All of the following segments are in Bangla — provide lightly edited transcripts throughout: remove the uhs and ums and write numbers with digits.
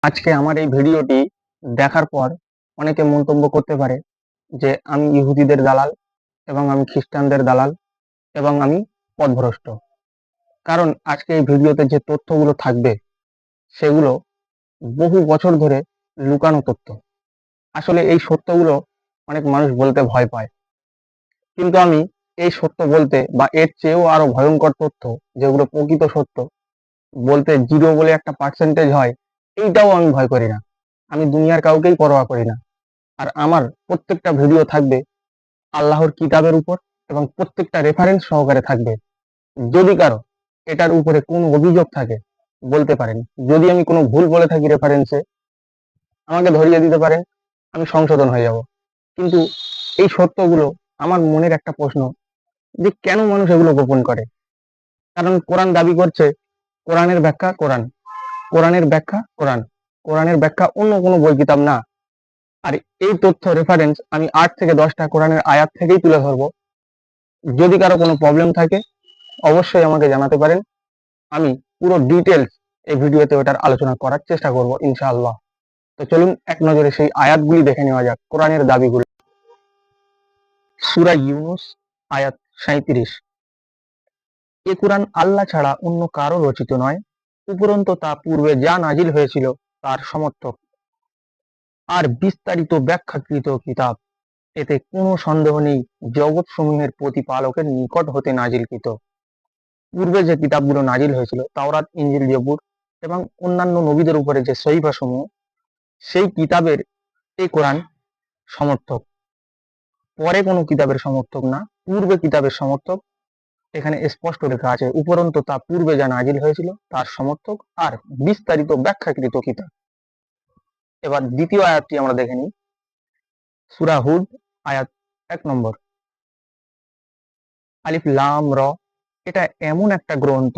আজকে আমার এই ভিডিওটি দেখার পর অনেকে মন্তব্য করতে পারে যে আমি ইহুদিদের দালাল এবং আমি খ্রিস্টানদের দালাল এবং আমি পথভ্রষ্ট। কারণ আজকে এই ভিডিওতে যে তথ্যগুলো থাকবে সেগুলো বহু বছর ধরে লুকানো তথ্য। আসলে এই সত্যগুলো অনেক মানুষ বলতে ভয় পায়, কিন্তু আমি এই সত্য বলতে বা এর চেয়েও আরো ভয়ঙ্কর তথ্য, যেগুলো প্রকৃত সত্য, বলতে জিরো বলে একটা পার্সেন্টেজ হয়, এইটাও আমি ভয় করি না। আমি দুনিয়ার কাউকেই পরোয়া করি না। আর আমার প্রত্যেকটা ভিডিও থাকবে আল্লাহর কিতাবের উপর এবং প্রত্যেকটা রেফারেন্স সহকারে থাকবে। যদি কারো এটার উপরে কোনো অভিযোগ থাকে বলতে পারেন। যদি আমি কোনো ভুল বলে থাকি রেফারেন্সে, আমাকে ধরিয়ে দিতে পারেন, আমি সংশোধন হয়ে যাব। কিন্তু এই সত্যগুলো, আমার মনের একটা প্রশ্ন, যে কেন মানুষ এগুলো গোপন করে? কারণ কোরআন দাবি করছে কোরআনের ব্যাখ্যা কোরআন, কোরআনের ব্যাখ্যা কোরআন, কোরআনের ব্যাখ্যা অন্য কোনো বই কিতাব না। আর এই তথ্য রেফারেন্স আমি 8 থেকে 10টা কোরআনের আয়াত থেকেই তুলে ধরবো। যদি কারো কোনো প্রবলেম থাকে অবশ্যই আমাকে জানাতে পারেন। আমি পুরো ডিটেলস এই ভিডিওতে ওটার আলোচনা করার চেষ্টা করব ইনশাআল্লাহ। তো চলুন এক নজরে সেই আয়াতগুলি দেখে নেওয়া যাক, কোরআনের দাবিগুলো। সূরা ইউনূস আয়াত 37। এ কোরআন আল্লাহ ছাড়া অন্য কারো রচিত নয়, উপরন্তু তা পূর্বে যা নাজিল হয়েছিল তার সমর্থক আর বিস্তারিত ব্যাখ্যাকৃত কিতাব। এতে কোনো সন্দেহ নেই, জগৎসমূহের প্রতিপালকের নিকট হতে নাজিলকৃত। পূর্বে যে কিতাবগুলো নাজিল হয়েছিল, তাওরাত, ইনজিল, জবুর এবং অন্যান্য নবীদের উপরে যে সহিফা সমূহ, সেই কিতাবের এই কোরআন সমর্থক। পরে কোনো কিতাবের সমর্থক না, পূর্বে কিতাবের সমর্থক। এখানে স্পষ্ট লেখা আছে, উপরন্তু তা পূর্বে যা নাজিল হয়েছিল তার সমর্থক আর বিস্তারিত ব্যাখ্যাকৃত কিতাব। এবার দ্বিতীয় আয়াতটি আমরা দেখে নিই। সূরা হুদ আয়াত 1 নম্বর। আলিফ লাম র, এটা এমন একটা গ্রন্থ,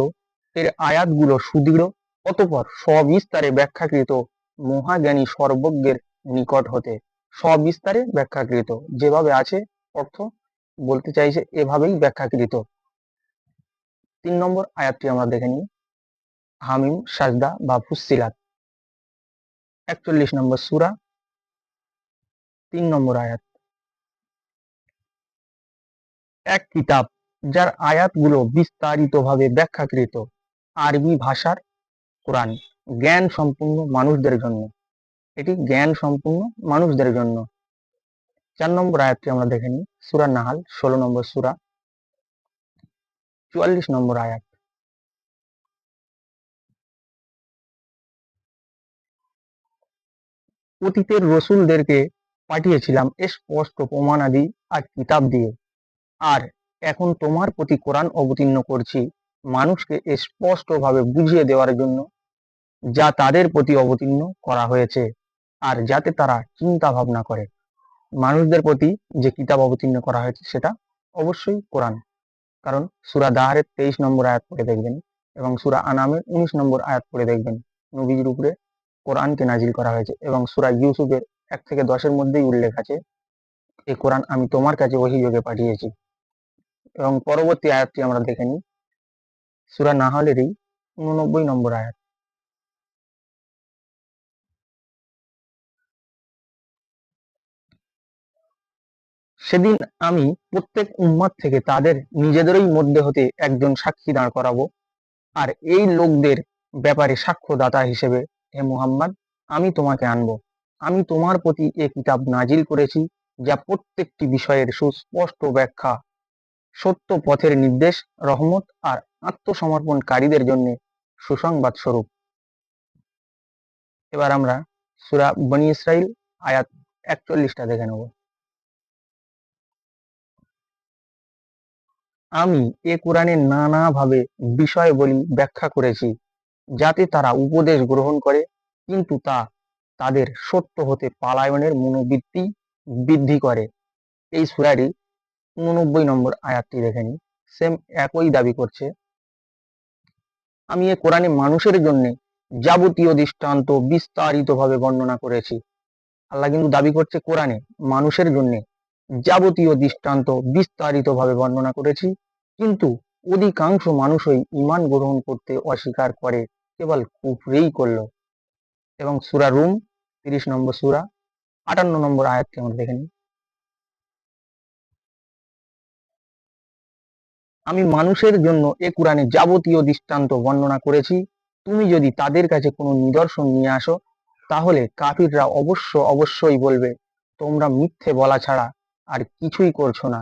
এর আয়াতগুলো সুদৃঢ়, অতঃপর সবিস্তারে ব্যাখ্যাকৃত মহাজ্ঞানী সর্বজ্ঞের নিকট হতে। সবিস্তারে ব্যাখ্যাকৃত, যেভাবে আছে অর্থ বলতে চাইছে এভাবেই ব্যাখ্যাকৃত। 3 নম্বর আয়াতটি আমরা দেখে নিই। হামিম সাজদা বা ফুসসিলাত 41 নম্বর সূরা, 3 নম্বর আয়াত। এক কিতাব যার আয়াতগুলো বিস্তারিতভাবে ব্যাখ্যাকৃত, আরবি ভাষার কোরআন, জ্ঞান সম্পূর্ণ মানুষদের জন্য। এটি জ্ঞান সম্পূর্ণ মানুষদের জন্য। 4 নম্বর আয়াতটি আমরা দেখে নিই। সূরা নাহাল 16 নম্বর সূরা, 44 নম্বর আয়াত। অতীতের রসূলদেরকে পাঠিয়েছিলাম স্পষ্ট প্রমাণাদি আর কিতাব দিয়ে, আর এখন তোমার প্রতি কোরআন অবতীর্ণ করছি মানুষকে স্পষ্টভাবে বুঝিয়ে দেওয়ার জন্য, যা তাদের প্রতি অবতীর্ণ করা হয়েছে, আর যাতে তারা চিন্তা ভাবনা করে। মানুষদের প্রতি যে কিতাব অবতীর্ণ করা হয়েছে সেটা অবশ্যই কোরআন। কারণ সূরা দাহারের 23 নম্বর আয়াত পড়ে দেখবেন এবং সূরা আনামের 19 নম্বর আয়াত পড়ে দেখবেন নবীজির উপরে কোরআনকে নাজিল করা হয়েছে। এবং সূরা ইউসুফের 1 থেকে 10-এর মধ্যেই উল্লেখ আছে, এই কোরআন আমি তোমার কাছে ওহী যোগে পাঠিয়েছি। এবং পরবর্তী আয়াতটি আমরা দেখে নিই। সূরা নাহলেরই 89 নম্বর আয়াত। সেদিন আমি প্রত্যেক উম্মাত থেকে তাদের নিজেদেরই মধ্যে হতে একজন সাক্ষী দাঁড় করাবো, আর এই লোকদের ব্যাপারে সাক্ষ্যদাতা হিসেবে হে মুহাম্মদ আমি তোমাকে আনবো। আমি তোমার প্রতি এ কিতাব নাজিল করেছি, যা প্রত্যেকটি বিষয়ের সুস্পষ্ট ব্যাখ্যা, সত্য পথের নির্দেশ, রহমত আর আত্মসমর্পণকারীদের জন্য সুসংবাদ স্বরূপ। এবার আমরা সূরা বনী ইসরাইল আয়াত 41টা দেখে নেব। আমি এ কোরআনের নানাভাবে বিষয়বলী ব্যাখ্যা করেছি, যাতে তারা উপদেশ গ্রহণ করে, কিন্তু তা তাদের সত্য হতে পালায়নের মনোবৃত্তি বৃদ্ধি করে। এই সূরারই 89 নম্বর আয়াতটি দেখে নিই। সেম একই দাবি করছে, আমি এ কোরআনে মানুষের জন্য যাবতীয় দৃষ্টান্ত বিস্তারিতভাবে বর্ণনা করেছি। আল্লাহ কিন্তু দাবি করছে কোরআনে মানুষের জন্য যাবতীয় দৃষ্টান্ত বিস্তারিতভাবে বর্ণনা করেছি, কিন্তু অধিকাংশ মানুষই ঈমান গ্রহণ করতে অস্বীকার করে, কেবল কুফরই করলো। এবং সূরা রুম 30 নম্বর সূরা 58 নম্বর আয়াতটি আমরা দেখে নিই। আমি মানুষের জন্য এ কুরআনে যাবতীয় দৃষ্টান্ত বর্ণনা করেছি, তুমি যদি তাদের কাছে কোনো নিদর্শন নিয়ে আসো তাহলে কাফিররা অবশ্যই বলবে তোমরা মিথ্যে বলা ছাড়া আর কিছুই করছো না।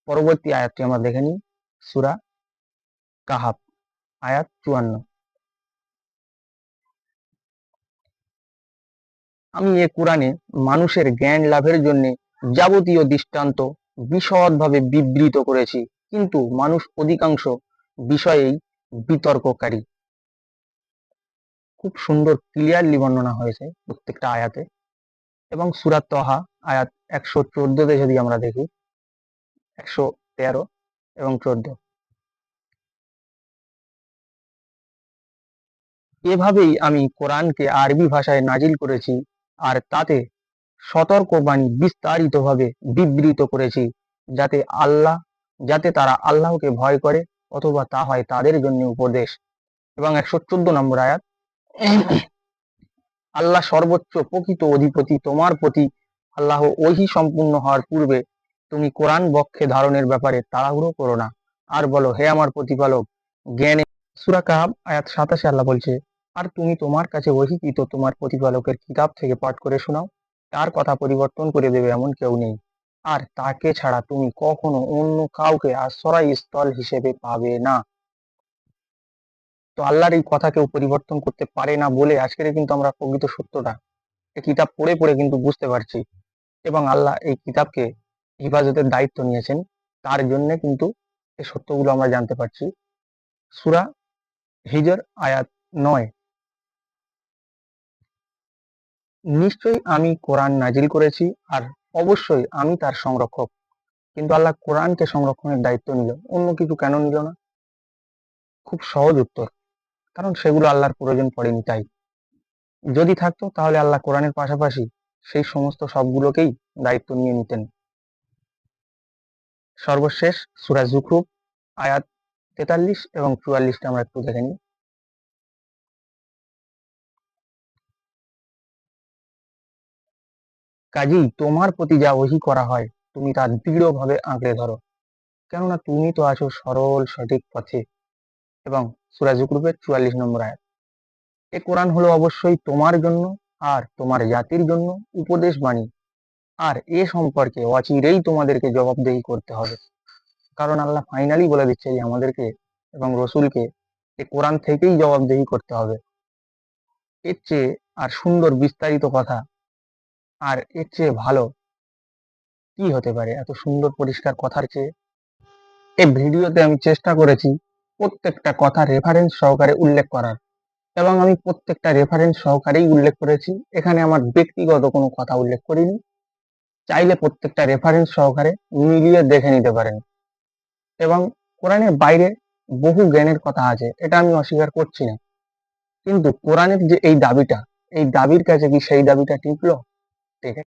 পরবর্তী আয়াতটি আমরা দেখে নিই, সূরা কাহাফ আয়াত 54। আমি এ কুরআনে মানুষের জ্ঞান লাভের জন্য যাবতীয় দৃষ্টান্ত বিশদভাবে বিবৃত করেছি, কিন্তু মানুষ অধিকাংশ বিষয়েই বিতর্ককারী। খুব সুন্দর ক্লিয়ারলি বর্ণনা হয়েছে প্রত্যেকটা আয়াতে। এবং সূরা তহা আয়াত 114তে যদি আমরা দেখি, 113 এবং 14, এভাবেই আমি কোরআনকে আরবি ভাষায় নাজিল করেছি আর তাতে সতর্কবাণী বিস্তারিতভাবে বিবৃত করেছি, যাতে তারা আল্লাহকে ভয় করে অথবা তা হয় তাদের জন্য উপদেশ। এবং 114 নম্বর আয়াত, আল্লাহ সর্বোচ্চ প্রকৃত অধিপতি, তোমার প্রতি আল্লাহ ওহী সম্পূর্ণ হওয়ার পূর্বে তুমি কোরআন বক্ষে ধারণের ব্যাপারে তাড়াহুড়ো করো না, আর বলো হে আমার প্রতিপালক জ্ঞানে। সূরা কাহাফ আয়াত 27 আল্লাহ বলছে, আর তুমি তোমার কাছে ওহীকৃত তোমার প্রতিপালকের কিতাব থেকে পাঠ করে শোনাও, তার কথা পরিবর্তন করে দেবে এমন কেউ নেই, আর তাকে ছাড়া তুমি কখনো অন্য কাউকে আশ্রয়স্থল হিসেবে পাবে না। তো আল্লাহর এই কথা কেউ পরিবর্তন করতে পারে না বলে আজকের কিন্তু আমরা প্রকৃত সত্যটা এই কিতাব পড়ে পড়ে কিন্তু বুঝতে পারছি, এবং আল্লাহ এই কিতাবকে হেফাজতের দায়িত্ব নিয়েছেন, তার জন্য কিন্তু এই সত্যগুলো আমরা জানতে পারছি। সূরা হিজর আয়াত 9, নিশ্চয়ই আমি কোরআন নাজিল করেছি আর অবশ্যই আমি তার সংরক্ষক। কিন্তু আল্লাহ কোরআনকে সংরক্ষণের দায়িত্ব নিল, অন্য কিছু কেন নিল না? খুব সহজ উত্তর, কারণ সেগুলো আল্লাহর প্রয়োজন পড়েনি তাই। যদি থাকতো তাহলে আল্লাহ কোরআনের পাশাপাশি সেই সমস্ত সবগুলোকেই দায়িত্ব নিয়ে নিতেন। সর্বশেষ সূরা যুখরুফ আয়াত 43 এবং 44টা আমরা একটু দেখে নিই। কাজেই তোমার প্রতি যা ওহী করা হয় তুমি তা দৃঢ়ভাবে আঁকড়ে ধরো, কেননা তুমি তো আছো সরল সঠিক পথে। এবং সূরা যুখরুফের 44 নম্বর আয়াত, এ কোরআন হলো অবশ্যই তোমার জন্য আর তোমার জাতির জন্য উপদেশ বাণী, আর এ সম্পর্কে অচিরেই তোমাদেরকে জবাবদিহি করতে হবে। কারণ আল্লাহ ফাইনালি বলে দিচ্ছে যে আমাদেরকে এবং রসুলকে এ কোরআন থেকেই জবাবদিহি করতে হবে। এর চেয়ে আর সুন্দর বিস্তারিত কথা আর এর চেয়ে ভালো কি হতে পারে এত সুন্দর পরিষ্কার কথার চেয়ে? এই ভিডিওতে আমি চেষ্টা করেছি প্রত্যেকটা কথা রেফারেন্স সহকারে উল্লেখ করার, এবং আমি প্রত্যেকটা রেফারেন্স সহকারেই উল্লেখ করেছি, এখানে আমার ব্যক্তিগত কোনো কথা উল্লেখ করিনি। চাইলে প্রত্যেকটা রেফারেন্স সহকারে মিলিয়ে দেখে নিতে পারেন। এবং কোরআনের বাইরে বহু জ্ঞানের কথা আছে, এটা আমি অস্বীকার করছি না, কিন্তু কোরআনের যে এই দাবিটা, এই দাবির কাছে কি সেই দাবিটা টিকলো? ঠিক আছে।